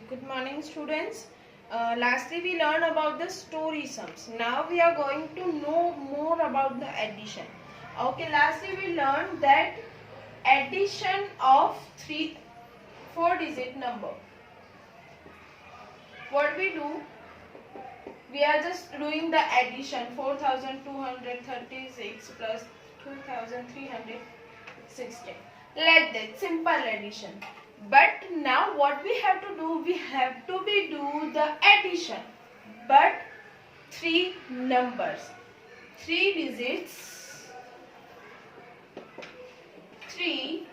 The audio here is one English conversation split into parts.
Good morning, students. Lastly, we learned about the story sums. Now we are going to know more about the addition. Okay, lastly we learned that addition of four-digit number. What we do? We are just doing the addition. 4,236 plus 2,316. Like that, simple addition. But now what we have to do? We have to do the addition. But three numbers. Three digits. Three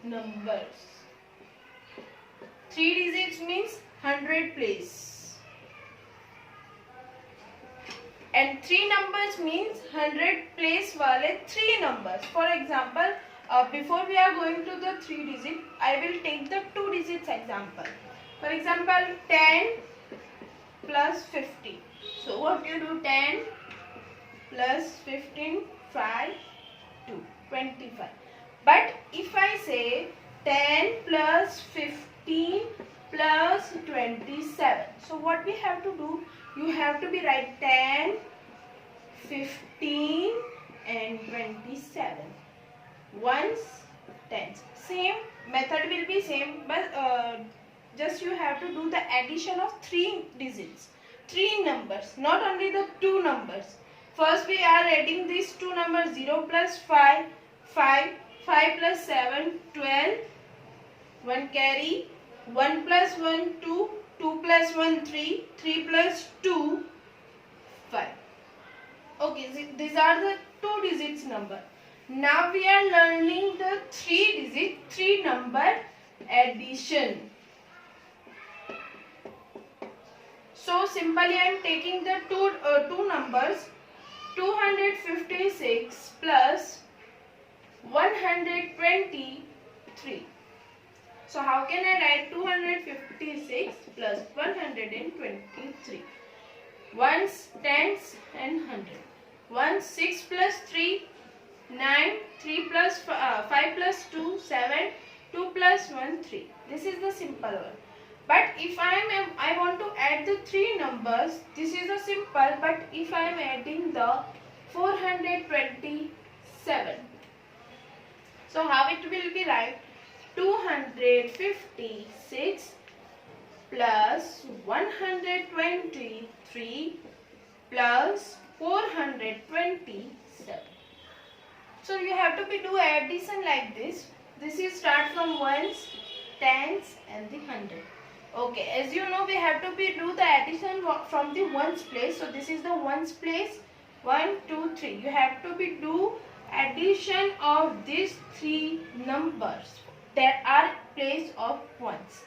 numbers. Three digits means 100 place. And three numbers means 100 place wale three numbers. For example, before we are going to the three digit, I will take the two digits example. For example, 10 plus 50. So what you do? 10 plus 15, 5, 2, 25. But if I say 10 plus 15 plus 27. So what we have to do? You have to be write 10, 15 and 27. Ones, tens. Same method will be same, but just you have to do the addition of three digits, three numbers, not only the two numbers. First we are adding these two numbers, 0 plus 5, 5, 5 plus 7, 12, 1 carry, 1 plus 1, 2, 2 plus 1, 3, 3 plus 2, 5. Okay, these are the two digits number. Now we are learning the three number addition. So simply I am taking the two numbers, 256 plus 123. So how can I write 256 plus 123? Ones, tens and hundred. 1, 6 plus 3, 9, 3 plus 5 plus 2, 7, 2 plus 1, 3. This is the simple one. But if I want to add the three numbers, this is a simple. But if I am adding the 427, so how it will be right? 256 plus 123 plus 427. So you have to do addition like this. This is start from ones, tens and the hundred. Okay, as you know, we have to do the addition from the ones place. So this is the ones place. 1, 2, 3. You have to do addition of these three numbers that are place of ones.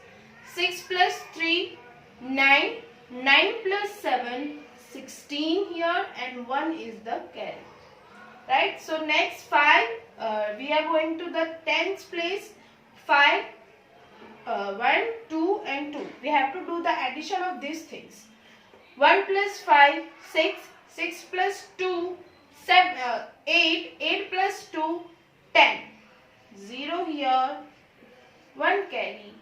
6 plus 3, 9. 9 plus 7, 16 here, and 1 is the carry. Right? So next 5, we are going to the tens place. 5, 1, 2 and 2. We have to do the addition of these things. 1 plus 5, 6. 6 plus 2, 7, 8. 8 plus 2, 10. 0 here. 1 carry.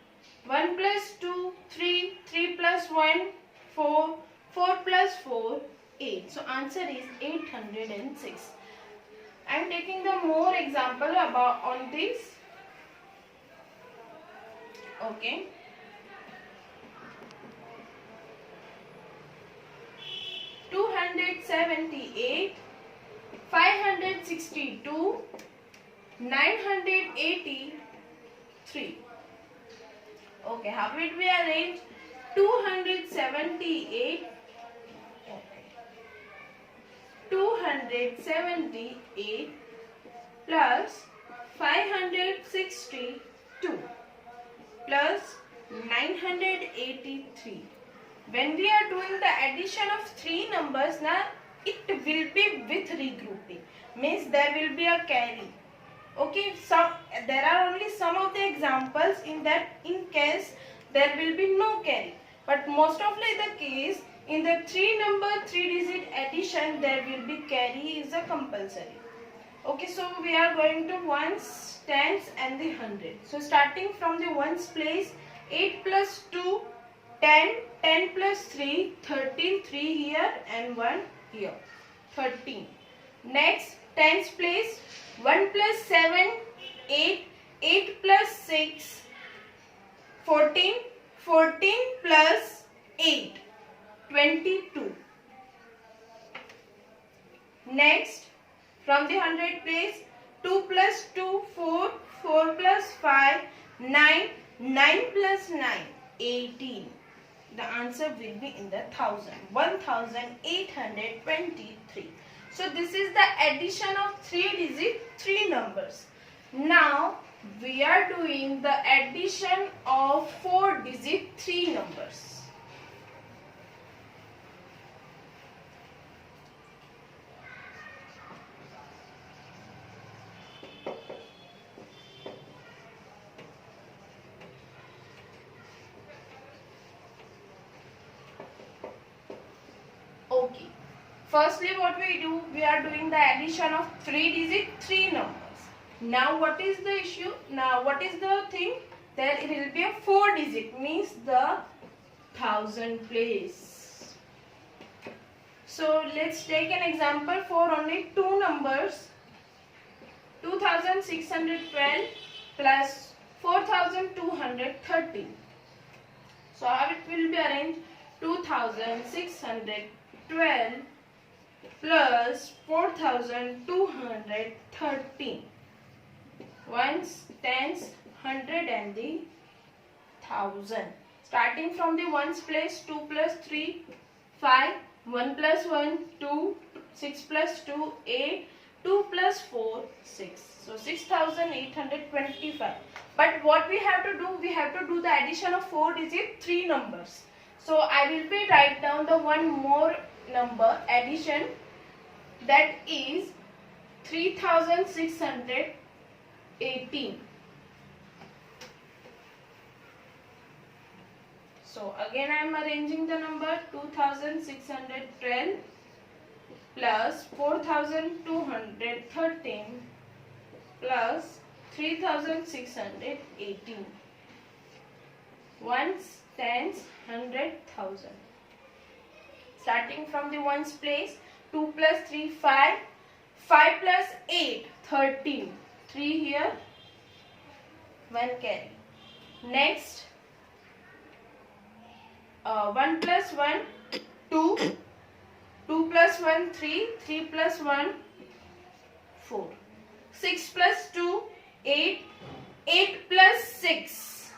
1 plus 2, 3. 3 plus 1, 4. 4 plus 4, 8. So answer is 806. I am taking the more example on this. Okay. 278, 562, 983. Okay, how will we arrange? 278. Okay. 278 plus 562 plus 983. When we are doing the addition of three numbers, now it will be with regrouping. Means there will be a carry. Okay, there are only some of the examples in case there will be no carry. But most of the case, in the three digit addition, there will be carry is a compulsory. Okay, so we are going to ones, tens and the hundred. So starting from the ones place, 8 plus 2, 10, 10 plus 3, 13, 3 here and 1 here, 13. Next, tens place, 1 plus 7, 8, 8 plus 6, 14, 14 plus 8, 22. Next, from the hundred place, 2 plus 2, 4, 4 plus 5, 9, 9 plus 9, 18. The answer will be in the thousand, 1823. So this is the addition of 3-digit 3 numbers. Now we are doing the addition of 4-digit 3 numbers. Okay. Firstly, what we do, we are doing the addition of 3-digit 3 numbers. Now, what is the issue? Now, what is the thing? There it will be a 4-digit, means the thousand place. So, let's take an example for only 2 numbers. 2612 plus 4213. So, how it will be arranged? 2612 plus 4213. Ones, tens, hundred and the thousand. Starting from the ones place, 2 plus 3, 5, 1 plus 1, 2, 6 plus 2, 8, 2 plus 4, 6. So 6825. But what we have to do, we have to do the addition of 4-digit 3 numbers. So I will be write down the one more number addition, that is 3618. So again I am arranging the number 2612 plus 4213 plus 3618. Ones, tens, hundred, thousand. Starting from the ones place, 2 plus 3, 5, 5 plus 8, 13, 3 here, 1 carry. Next, 1 plus 1, 2, 2 plus 1, 3, 3 plus 1, 4, 6 plus 2, 8, 8 plus 6,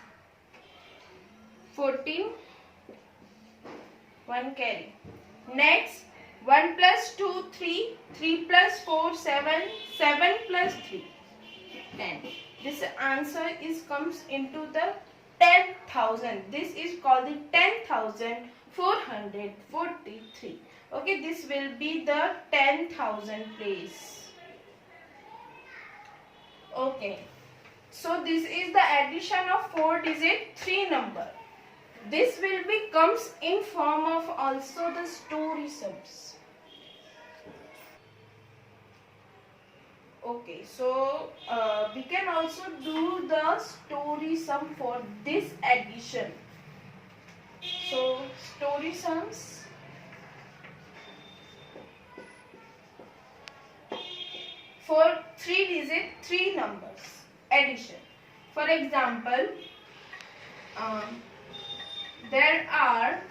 14, 1 carry. Next, 1 plus 2, 3, 3 plus 4, 7, 7 plus 3, 10. This answer comes into the 10,000. This is called the 10,443. Okay, this will be the 10,000 place. Okay, so this is the addition of 4-digit 3 number. This will be comes in form of also the story sums. Okay, so we can also do the story sum for this addition. So story sums for 3-digit 3 numbers addition. For example, there are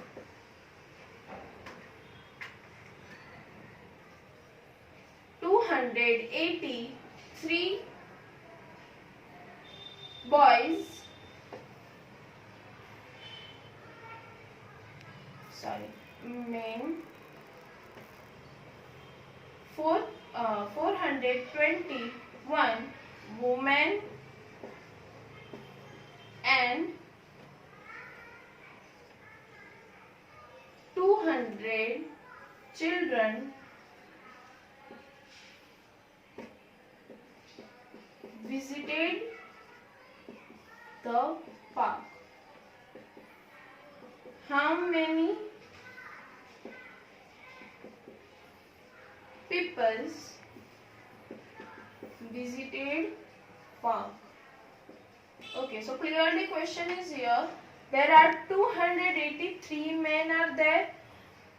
283 boys, men, 421 women and 200 children visited the park. How many people visited park? Okay, so clearly question is here There are 283 men are there,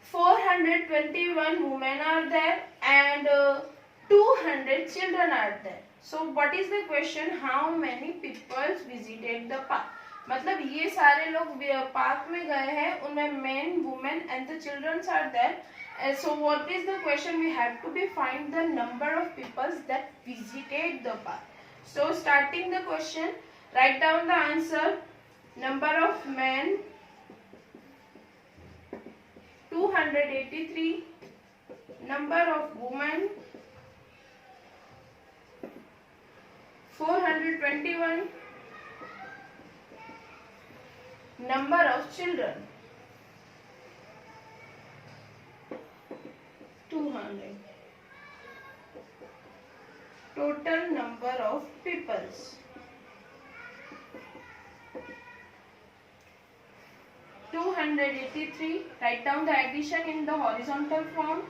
421 women are there, and 200 children are there. So what is the question? How many people visited the park? मतलब ये सारे लोग park में गए हैं, उनमें men, women and the children are there. So what is the question? We have to be find the number of people that visited the park. So starting the question, write down the answer. Number of men 283, number of women 421, number of children 200. Total number of peoples 283. Write down the addition in the horizontal form,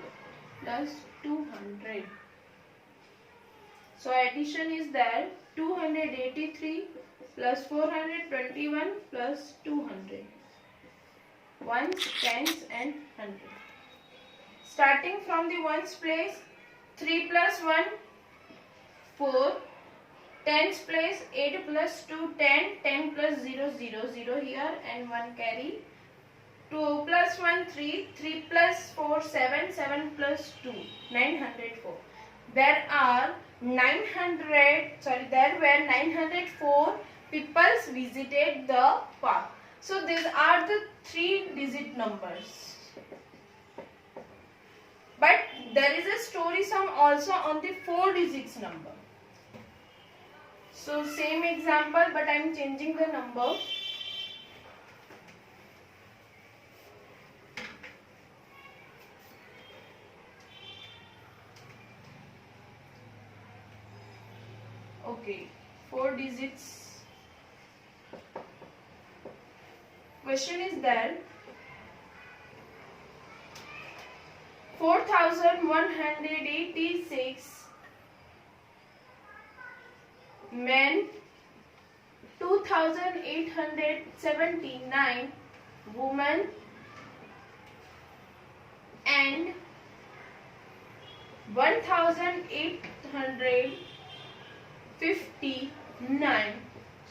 plus 200. So addition is there, 283 plus 421 plus 200. Ones, tens and hundred. Starting from the ones place, 3 plus 1, 4. Tens place, 8 plus 2, 10. 10 plus 0, 0, 0 here and 1 carry. 2 plus 1, 3. 3 plus 4, 7. 7 plus 2, 904. There were 904 people visited the park. So these are the 3-digit numbers. But there is a story sum also on the 4-digit number. So same example, but I am changing the number. Okay, 4 digits. Question is there. 4,186 men, 2,879 women, and 1,859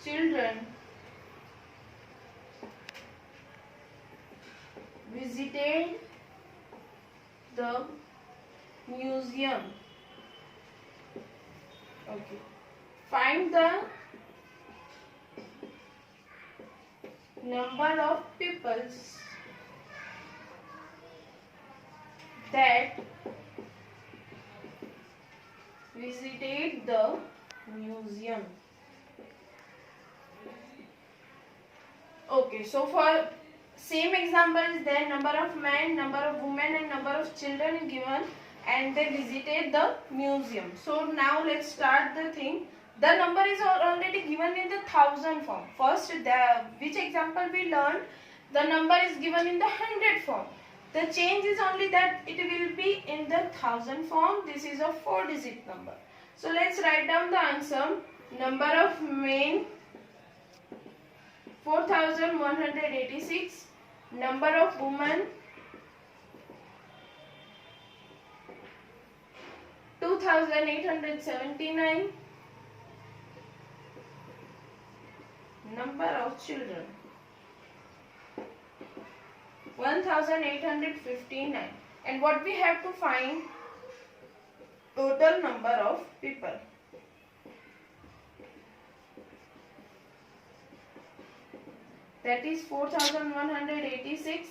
children visited the museum. Okay. Find the number of peoples that visited the museum. Okay, so for same example is there, number of men, number of women and number of children is given and they visited the museum. So now let's start the thing. The number is already given in the 1000 form. First, which example we learned, the number is given in the 100 form. The change is only that it will be in the 1000 form. This is a 4-digit number. So let's write down the answer. Number of men 4,186. Number of women 2,879. Number of children 1,859. And what we have to find? Total number of people. That is 4,186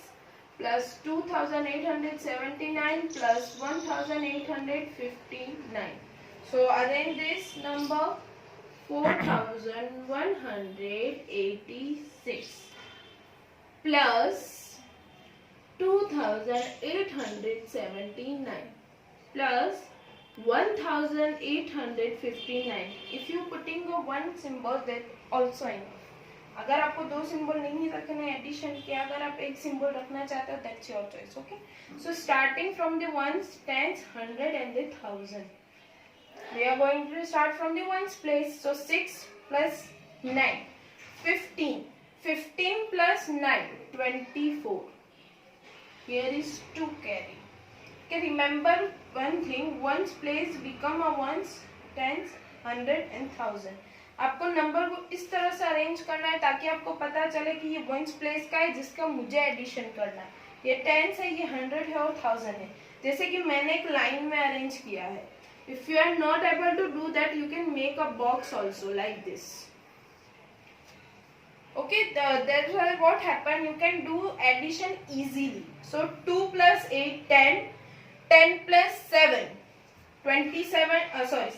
plus 2,879 plus 1,859. So arrange this number. 4,186 plus 2,879 plus 1,859. If you putting a one symbol, that also enough. अगर आपको दो symbol नहीं रखना है addition के, अगर आप एक सिंबल रखना चाहते हो, that's your choice. Okay, so starting from the ones, tens, 100 and the 1000. We are going to start from the ones place. So 6 plus 9, 15. 15 plus plus 9, 24. Here is 2 carry. Okay, remember one thing, ones place become a ones, tens, 100 and 1000. आपको number को इस तरह से arrange करना है ताकि आपको पता चले कि ये वंस प्लेस का है जिसका मुझे एडिशन करना है. ये टेंस है, ये 100 है और 1000 है, जैसे कि मैंने एक लाइन में अरेंज किया है. If you are not able to do that, you can make a box also like this. Okay, that's why what happen, you can do addition easily. So 2 plus 8, 10, 10 plus 7, 27,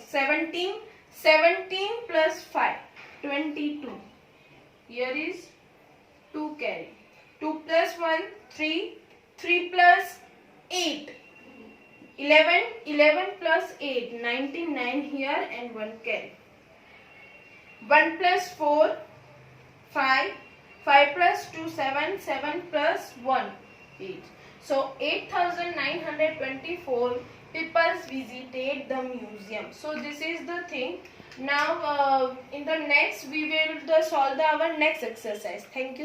17, 17 plus 5, 22. Here is 2 carry. 2 plus 1, 3, 3 plus 8, 11, 11 plus 8, 99 here and 1 carry. 1 plus 4, 5, 5 plus 2, 7, 7 plus 1, 8. So 8,924 people visited the museum. So this is the thing. Now in the next we will solve our next exercise. Thank you.